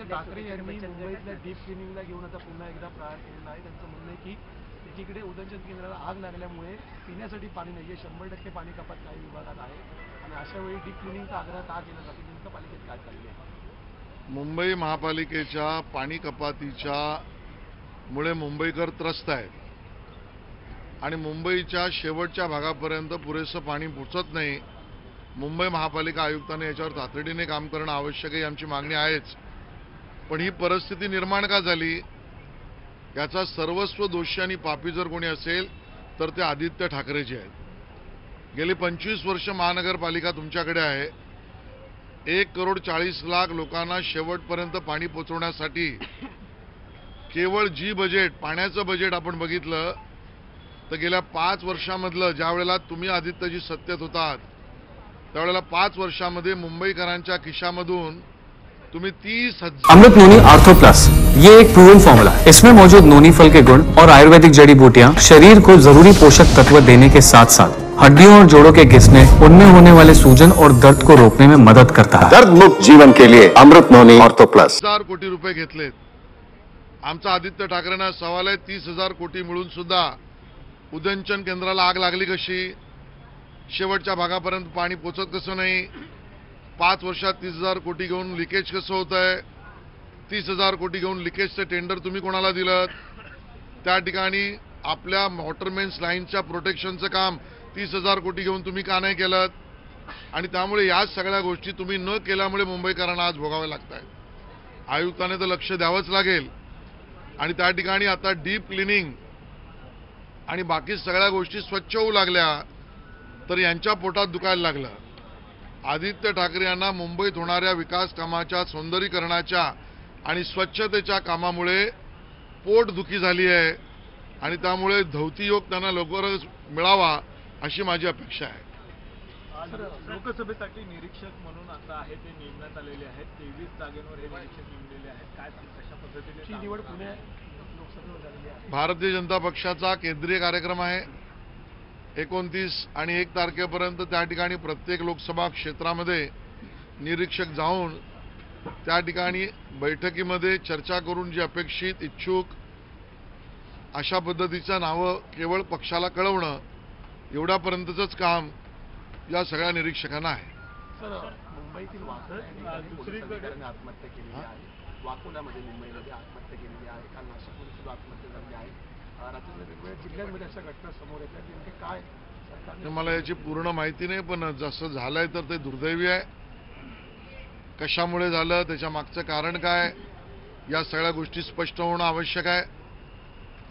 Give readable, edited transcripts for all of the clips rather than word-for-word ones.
ठाकरे यांनी मुंबईतल्या डीप क्लिनिंगला घेऊन आता पुन्हा एकदा प्रहार केलेला आहे। त्यांचं म्हणणं आहे की एकीकडे उदयनचंद केंद्राला आग लागल्यामुळे पिण्यासाठी पाणी नाहीये, 100% पाणी कपात काही विभागात आहे आणि अशा वेळी डीप क्लिनिंगचा आग्रह का केला जातो, नेमकं पालिकेत काय चालले आहे? मुंबई महापालिकेच्या पाणी कपातीच्या मुळे मुंबईकर त्रस्त आहेत आणि मुंबईच्या शेवटच्या भागापर्यंत पुरेसं पाणी पोहोचत नाही। मुंबई महापालिका आयुक्तांनी याच्यावर तातडीने काम करणं आवश्यक आहे, आमची मागणी आहेच। पण ही परिस्थिती निर्माण का झाली याचा सर्वस्व दोषी आणि पापी जर कोणी असेल तर ते आदित्य ठाकरेजी आहेत। गेली 25 वर्ष महानगरपालिका तुमच्याकडे आहे। 1,40,00,000 लोकांना शेवटपर्यंत पाणी पोहोचवण्यासाठी केवळ जी बजेट पाण्याचं बजेट आपण बघितलं तर गेल्या 5 वर्षांमधलं ज्यावेळेला तुम्ही आदित्यजी सत्तेत होतात त्यावेळेला 5 वर्षांमध्ये मुंबईकरांच्या खिशामधून तुम्ही 30,000 अमृत नोनी आर्थो प्लस ये एक प्रूवन फॉर्मूला है। इसमें मौजूद नोनी फल के गुण और आयुर्वेदिक जड़ी बूटियां शरीर को जरूरी पोषक तत्व देने के साथ साथ हड्डियों और जोड़ों के घिसने, उनमें होने वाले सूजन और दर्द को रोकने में मदद करता है। दर्द मुक्त जीवन के लिए अमृत नोनी आर्थो प्लस। 10,000 कोटी रुपये घेतलेत। आमचा आदित्य ठाकरेंना सवाल आहे 30,000 कोटी मिळून सुद्धा उदयनचंद केंद्राला आग लागली कशी, शेवटच्या भागापर्यंत पाणी पोहोचत कसं नाही, 5 वर्षात 30,000 कोटी घेऊन लिकेज कसं होत आहे, 30,000 कोटी घेऊन लिकेजचं टेंडर तुम्ही कोणाला दिलं, त्या ठिकाणी आपल्या वॉटरमेन्स लाईनच्या प्रोटेक्शनचं काम 30,000 कोटी घेऊन तुम्ही का नाही केलं, आणि त्यामुळे या सगळ्या गोष्टी तुम्ही न केल्यामुळे मुंबईकरांना आज भोगावे लागत आहेत। आयुक्ताने तर लक्ष द्यावंच लागेल आणि त्या ठिकाणी आता डीप क्लिनिंग आणि बाकी सगळ्या गोष्टी स्वच्छ होऊ लागल्या तर यांच्या पोटात दुखायला लागलं। आदित्य ठाकरे यांना मुंबईत होणाऱ्या विकास कामाच्या, सौंदर्यीकरणाच्या आणि स्वच्छतेच्या कामामुळे पोटदुखी झाली आहे आणि त्यामुळे धौती योग त्यांना लवकरच मिळावा अशी माझी अपेक्षा आहे। लोकसभेसाठी निरीक्षक म्हणून आता आहे ते नेमण्यात आलेले आहेत, 23 जागेवर हे निरीक्षक नेमलेले आहेत। काय कशा पद्धतीने निवड पुणे लोकसभेवर झालेली आहे? भारतीय जनता पक्षाचा केंद्रीय कार्यक्रम आहे। 29 आणि 1 तारखेपर्यंत त्या ठिकाणी प्रत्येक लोकसभा क्षेत्रामध्ये निरीक्षक जाऊन त्या ठिकाणी बैठकीमध्ये चर्चा करून जी अपेक्षित, इच्छुक अशा पद्धतीचं नावं केवळ पक्षाला कळवणं एवढ्यापर्यंतच काम या सगळ्या निरीक्षकांना आहे। सर, मुंबईतील दुसरीकडे आत्महत्या केलेली आहे, वाकोल्यामध्ये मुंबईमध्ये आत्महत्या केलेली आहे, काल नाशिकमध्ये सुद्धा आत्महत्या झाली आहे, राज्यातल्या वेगवेगळ्या जिल्ह्यांमध्ये अशा घटना समोर येतात, नेमके काय सरकारने? मला याची पूर्ण माहिती नाही, पण जसं झालंय तर ते दुर्दैवी आहे। कशामुळे झालं, त्याच्या मागचं कारण काय, या सगळ्या गोष्टी स्पष्ट होणं आवश्यक आहे।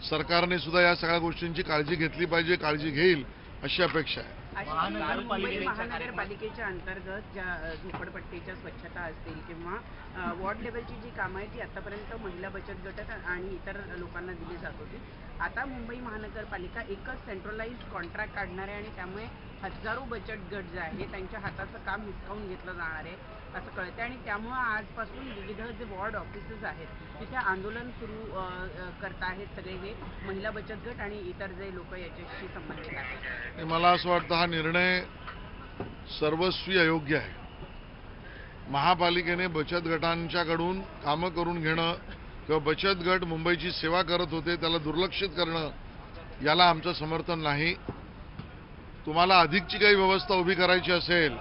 सरकारने सुद्धा या सगळ्या गोष्टींची काळजी घेतली पाहिजे, काळजी घेईल अशी अपेक्षा आहे। मुंबई महानगरपालिकेच्या अंतर्गत ज्या झोपडपट्टीच्या स्वच्छता असतील किंवा वॉर्ड लेवलची जी कामं आहेत ती आतापर्यंत महिला बचत गट आणि इतर लोकांना दिली जात होती। आता मुंबई महानगरपालिका एकच सेंट्रलाइज कॉन्ट्रॅक्ट काढणार आहे आणि त्यामुळे हजारो बचत गट जे आहे त्यांच्या हाताचं काम हिसकावून घेतलं जाणार आहे असं कळतं आणि त्यामुळं आजपासून विविध जे वॉर्ड ऑफिसेस आहेत तिथे आंदोलन सुरू करत आहेत सगळे हे महिला बचत गट आणि इतर जे लोक याच्याशी संबंधित आहेत। मला असं वाटतं हा निर्णय सर्वस्वी अयोग्य आहे। महापालिकेने बचत गटांच्याकडून कामं करून घेणं किंवा बचत गट मुंबईची सेवा करत होते त्याला दुर्लक्षित करणं याला आमचं समर्थन नाही। तुम्हाला अधिकची काही व्यवस्था उभी करायची असेल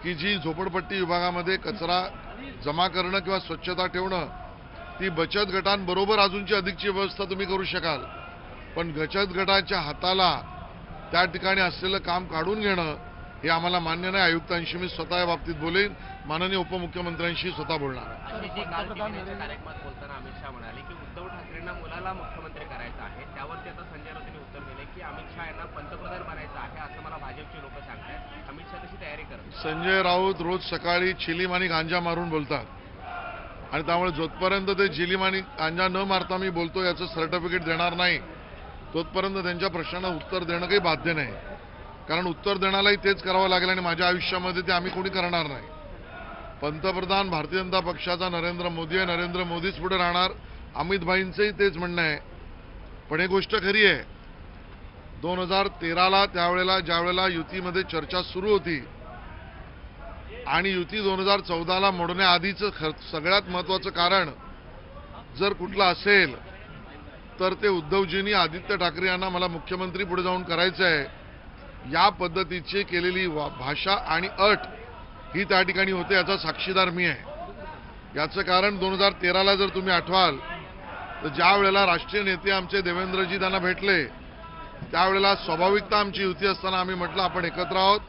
की जी झोपडपट्टी विभागामध्ये कचरा जमा करणं किंवा स्वच्छता ठेवणं ती बचत गटांबरोबर अजूनची अधिकची व्यवस्था तुम्ही करू शकाल, पण बचत गटाच्या हाताला त्या ठिकाणी असलेलं काम काढून घेणं हे आम्हाला मान्य नाही। आयुक्तांशी मी स्वतः या बाबतीत बोलेन, माननीय उपमुख्यमंत्र्यांशी स्वतः बोलणार। कार्यक्रमात बोलताना अमित शहा म्हणाले की उद्धव ठाकरेंना मुलाला मुख्यमंत्री करायचं आहे, त्यावरती आता संजय राऊतांनी उत्तर दिले की अमित शहा यांना पंतप्रधान बनायचं आहे असं मला भाजपचे लोक सांगतात। अमित शहा तशी तयारी करतात। संजय राऊत रोज सकाळी चिलीम आणि गांजा मारून बोलतात आणि त्यामुळे जोपर्यंत ते चिलीम आणि गांजा न मारता मी बोलतो याचं सर्टिफिकेट देणार नाही तोपर्यंत त्यांच्या प्रश्नांना उत्तर देणं काही बाध्य नाही, कारण उत्तर देण्यालाही तेच करावं लागेल आणि माझ्या आयुष्यामध्ये ते आम्ही कोणी करणार नाही। पंतप्रधान भारतीय जनता पक्षाचा नरेंद्र मोदी आहे, नरेंद्र मोदीच पुढे राहणार, अमित भाईंचंही तेच म्हणणं आहे। पण ही गोष्ट खरी आहे 2013ला त्यावेळेला ज्यावेळेला युतीमध्ये चर्चा सुरू होती आणि युती 2014ला मोडण्याआधीचं सगळ्यात महत्त्वाचं कारण जर कुठलं असेल तर ते उद्धवजींनी आदित्य ठाकरे यांना मला मुख्यमंत्री पुढे जाऊन करायचं आहे या पद्धतीची केलेली भाषा आणि अट ही त्या ठिकाणी होते, याचा साक्षीदार मी आहे. याचं कारण 2013ला जर तुम्ही आठवाल तर ज्या वेळेला राष्ट्रीय नेते आमचे देवेंद्रजी त्यांना भेटले त्यावेळेला स्वाभाविकता आमची युती असताना आम्ही म्हटलं आपण एकत्र आहोत,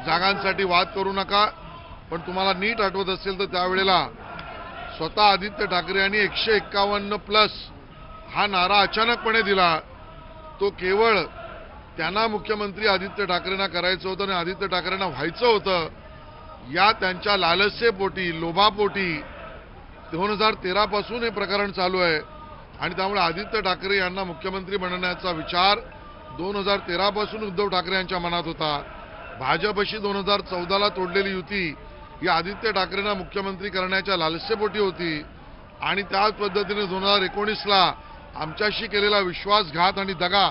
जागांसाठी वाद करू नका. पण तुम्हाला नीट आठवत असेल तर त्यावेळेला स्वतः आदित्य ठाकरे यांनी 151+ हा नारा अचानकपणे दिला. तो केवळ त्यांना मुख्यमंत्री आदित्य ठाकरेंना करायचं होतं आणि आदित्य ठाकरेंना व्हायचं होतं या त्यांच्या लालसेपोटी, लोभापोटी 2013 पासून हे प्रकरण चालू आहे. आणि त्यामुळे आदित्य ठाकरे यांना मुख्यमंत्री बनवण्याचा विचार 2013 पासून उद्धव ठाकरे यांच्या मनात होता. भाजपशी 2014ला तोडलेली युती ही आदित्य ठाकरेंना मुख्यमंत्री करण्याच्या लालसेपोटी होती. आणि त्याच पद्धतीने 2019ला आमच्याशी केलेला विश्वासघात आणि दगा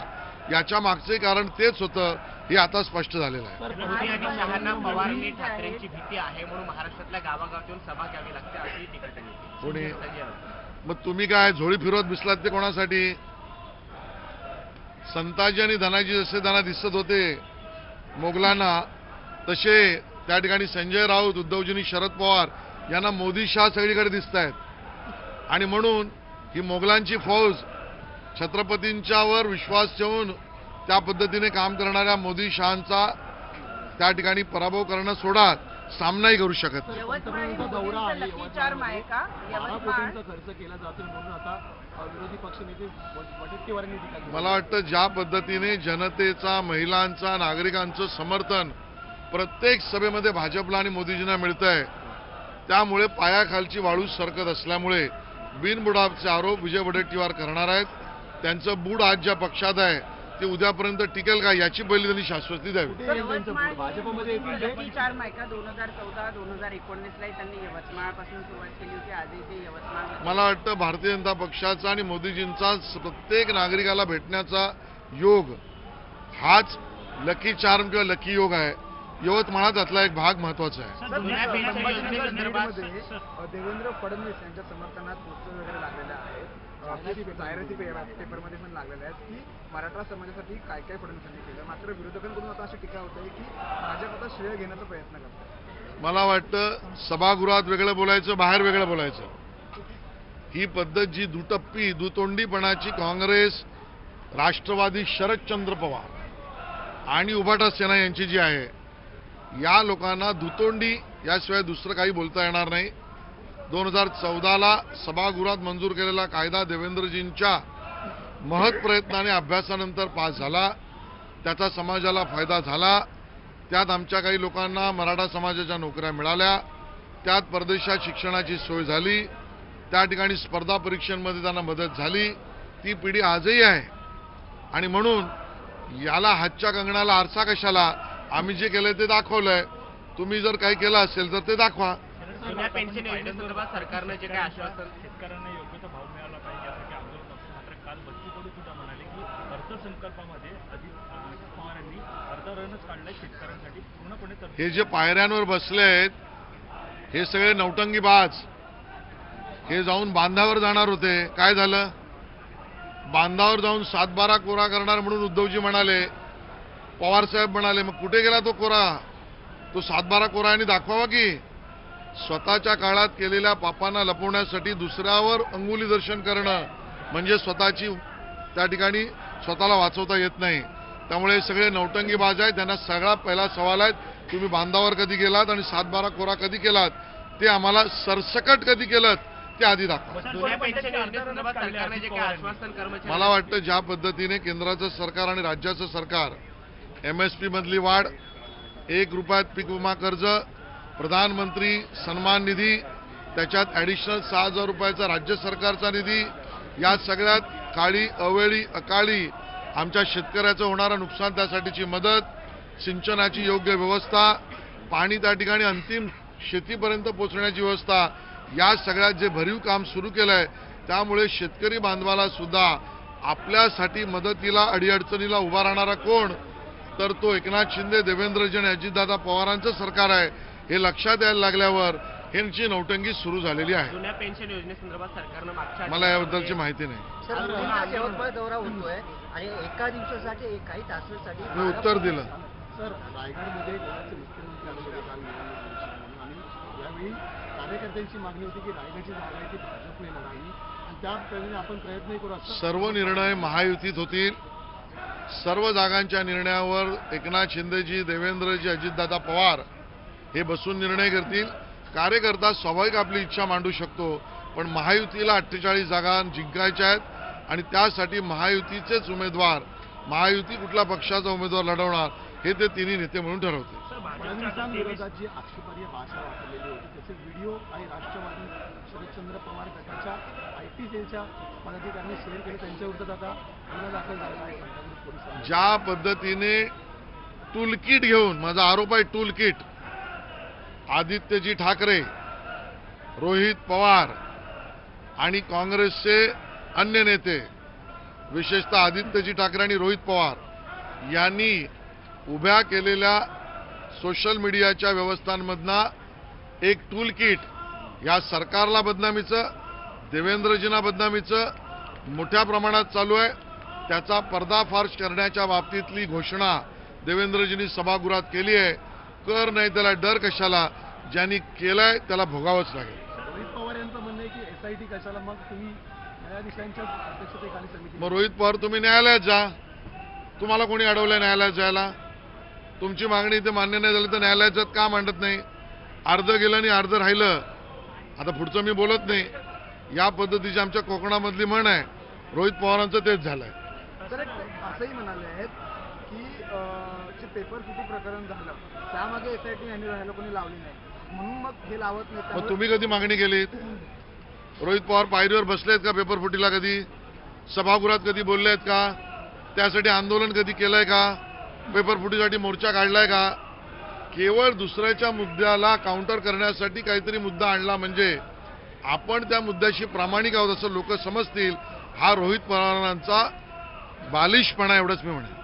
याच्या मागचे कारण तेच होतं हे आता स्पष्ट झालेलं आहे. मोदी आणि शहांना पवारांनी ठाकरेंची भीती आहे म्हणून महाराष्ट्रातल्या गावागावात येऊन सभा घ्यावी लागते अशी टीका त्यांनी केली. कोणी संजय राऊत. मग तुम्ही काय झोळी फिरवत बसलात ते कोणासाठी? संताजी आणि धनाजी जसे त्यांना दिसत होते मोगलांना तसे त्या ठिकाणी संजय राऊत, उद्धवजींनी, शरद पवार यांना मोदी शहा सगळीकडे दिसत आहेत. आणि म्हणून ही मोगलांची फौज छत्रपतींच्यावर विश्वास ठेवून त्या पद्धतीने काम करणाऱ्या मोदी शहांचा त्या ठिकाणी पराभव करणं सोडा, सामनाही करू शकत नाही. पंतप्रधानांचा दौरा आहे आहे का? 12 कोटींचा खर्च केला जातो म्हणून आता विरोधी पक्षनेते वडेट्टीवारांनी टीका केली. मला वाटतं ज्या पद्धतीने जनतेचा, महिलांचा, नागरिकांचं समर्थन प्रत्येक सभेमध्ये भाजपला आणि मोदीजींना मिळतंय त्यामुळे पायाखालची वाळू सरकत असल्यामुळे बिनबुडाचे आरोप विजय वडेट्टीवार करणार आहेत. त्यांचं बूड आज ज्या पक्षात आहे ते उद्यापर्यंत टिकेल का याची पहिली त्यांनी शाश्वती द्यावी. भाजपमध्ये येतील ते 4 मायका 2014, 2019ला त्यांनी यवतमाळपासून सुरुवात केली होती. आजही ते यवतमाळ. मला वाटतं भारतीय जनता पक्षाचा आणि मोदीजींचा प्रत्येक नागरिकाला भेटण्याचा योग हाच लकी चार्म किंवा लकी योग आहे. यवतमाळात त्यातला एक भाग महत्वाचा आहे. जुन्या पेन्शन योजनेसंदर्भात देवेंद्र फडणवीस यांच्या समर्थनात पोस्टर वगैरे लागलेले आहेत, जाहिराती पेपरमध्ये पण लागलेले आहेत की मराठा समाजासाठी काय काय फडणवीसांनी केलं. मात्र विरोधकांकडून आता अशी टीका होते की भाजप आता श्रेय घेण्याचा प्रयत्न करतात. मला वाटतं सभागृहात वेगळं बोलायचं, बाहेर वेगळं बोलायचं, ही पद्धत जी दुटप्पी दुतोंडीपणाची काँग्रेस, राष्ट्रवादी, शरदचंद्र पवार आणि उभाटा सेना यांची जी आहे या लोकांना दुतोंडी याशिवाय दुसरं काही बोलता येणार नाही. 2014ला सभागृहात मंजूर केलेला कायदा देवेंद्रजींच्या महत् प्रयत्नाने अभ्यासानंतर पास झाला. त्याचा समाजाला फायदा झाला. त्यात आमच्या काही लोकांना मराठा समाजाच्या नोकऱ्या मिळाल्या, त्यात परदेशात शिक्षणाची सोय झाली, त्या ठिकाणी स्पर्धा परीक्षांमध्ये त्यांना मदत झाली. ती पिढी आजही आहे. आणि म्हणून याला हातच्या कंगणाला आरसा कशाला? आम्ही जे केलंय ते दाखवलंय. तुम्ही जर काही केलं असेल तर ते दाखवा. जुन्या पेन्शन योजनेसंदर्भात सरकारनं जे काही आश्वासन शेतकऱ्यांना योग्य तो भाव मिळाला पाहिजे यासाठी आंदोलन असतं. मात्र काल बच्चू कडू सुद्धा म्हणाले की अर्थसंकल्पामध्ये अजित पवार यांनी अर्थरणच काढलंय शेतकऱ्यांसाठी पूर्णपणे. हे जे पायऱ्यांवर बसले आहेत हे सगळे नौटंकीबाज, हे जाऊन बांधावर जाणार होते. काय झालं? बांधावर जाऊन 7-12 कोरा करणार म्हणून उद्धवजी म्हणाले, पवारसाहेब म्हणाले. मग कुठे गेला तो कोरा? तो 7-12 कोरा यांनी दाखवावा की स्वतःच्या काळात केलेल्या पापांना लपवण्यासाठी दुसऱ्यावर अंगुली दर्शन करणं म्हणजे स्वतःची त्या ठिकाणी स्वतःला वाचवता येत नाही. त्यामुळे सगळे नौटंकीबाज आहेत. त्यांना सगळा पहिला सवाल आहे, तुम्ही बांधावर कधी गेलात आणि 7-12 कोरा कधी केलात? ते आम्हाला सरसकट कधी केलं ते आधी दाखवा. जुन्या पेन्शन योजनेसंदर्भात सरकारने जे काही आश्वासन कर्मचारी मला वाटतं ज्या पद्धतीने केंद्राचं सरकार आणि राज्याचं सरकार MSP मधली वाढ, 1 रुपयात पीक विमा कर्ज, प्रधानमंत्री सन्मान निधी, त्याच्यात ॲडिशनल 6,000 रुपयाचा राज्य सरकारचा निधी, या सगळ्यात काळी अवेळी अकाळी आमच्या शेतकऱ्याचं होणारं नुकसान त्यासाठीची मदत, सिंचनाची योग्य व्यवस्था, पाणी त्या ठिकाणी अंतिम शेतीपर्यंत पोहोचण्याची व्यवस्था, या सगळ्यात जे भरीव काम सुरू केलंय त्यामुळे शेतकरी बांधवाला सुद्धा आपल्यासाठी मदतीला अडीअडचणीला उभा राहणारा कोण? तर तो एकनाथ शिंदे, देवेंद्रजी आणि अजितदादा पवारांचं सरकार आहे. हे लक्षात यायला लागल्यावर ह्यांची नौटंकी सुरू झालेली आहे. जुन्या पेन्शन योजनेसंदर्भात सरकारनं मागच्या मला याबद्दलची माहिती नाही. सर, मोदींचा यवतमाळ दौरा होतोय आणि एका दिवसासाठी काही तासासाठी मी उत्तर दिलं. सर, रायगडमध्ये गोव्याचे मुख्यमंत्री आले होते काल निवडणूक निरीक्षक म्हणून आणि यावेळी कार्यकर्त्यांची मागणी होती की रायगडची जागा आहे ती भाजपने लढावी आणि त्या पद्धतीने आपण प्रयत्नही करू. असं सर्व निर्णय महायुतीत होतील. सर्व जागांच्या निर्णयावर एकनाथ शिंदेजी, देवेंद्रजी, अजितदादा पवार हे बसून निर्णय करतील. कार्यकर्ता स्वाभाविक आपली इच्छा मांडू शकतो, पण महायुतीला 48 जागा जिंकायच्या आहेत आणि त्यासाठी महायुतीचेच उमेदवार, महायुती कुठल्या पक्षाचा उमेदवार लढवणार हे ते तिन्ही नेते म्हणून ठरवतील. फडणवीसांविरोधात जी आक्षेपार्ह भाषा वापरलेली होती त्याचे व्हिडिओ काही राष्ट्रवादी शरदचंद्र पवार गटाच्या IT सेलच्या पदाधिकाऱ्यांनी शेअर केले. त्यांच्याविरोधात आता गुन्हा दाखल झालेला आहे पोलिसांनी. ज्या पद्धतीने टूलकिट घेऊन, माझा आरोप आहे टूलकिट, आदित्यजी ठाकरे, रोहित पवार आणि काँग्रेसचे अन्य नेते, विशेषतः आदित्यजी ठाकरे आणि रोहित पवार यांनी उभ्या केलेल्या सोशल मीडियाच्या व्यवस्थांमधनं एक टूलकिट या सरकारला बदनामीचं, देवेंद्रजींना बदनामीचं मोठ्या प्रमाणात चालू आहे. त्याचा पर्दाफाश करण्याच्या बाबतीतली घोषणा देवेंद्रजींनी सभागृहात केली आहे. कर नाही त्याला डर कशाला, ज्यांनी केलाय त्याला भोगावंच लागेल. रोहित पवार यांचं म्हणणं आहे की SIT कशाला, मग तुम्ही न्यायाधीशांच्या अध्यक्षतेखाली समिती. मग रोहित पवार तुम्ही न्यायालयात जा. तुम्हाला कोणी अडवलंय न्यायालयात जायला? तुमची मागणी इथे मान्य नाही झाली तर न्यायालयात का मांडत नाही? अर्ध गेलं आणि अर्ध राहिलं. आता पुढचं मी बोलत नाही. या पद्धतीची आमच्या कोकणामधली म्हण आहे. रोहित पवारांचं तेच झालंय. तर असंही म्हणाले आहेत की जे पेपर फुटी प्रकरण झालं त्यामागे SIT यांनी राहायला कोणी लावली नाही म्हणून मग हे लावत नाही. मग तुम्ही कधी मागणी केलीत? रोहित पवार पायरीवर बसलेत का पेपर फुटीला? कधी सभागृहात कधी बोलले आहेत का? त्यासाठी आंदोलन कधी केलंय का? पेपर फुटीसाठी मोर्चा काढलाय का? केवळ दुसऱ्याच्या मुद्द्याला काउंटर करण्यासाठी काहीतरी मुद्दा आणला म्हणजे आपण त्या मुद्द्याशी प्रामाणिक आहोत असं लोक समजतील. हा रोहित पवारांचा बालिशपणा, एवढंच मी म्हणेन.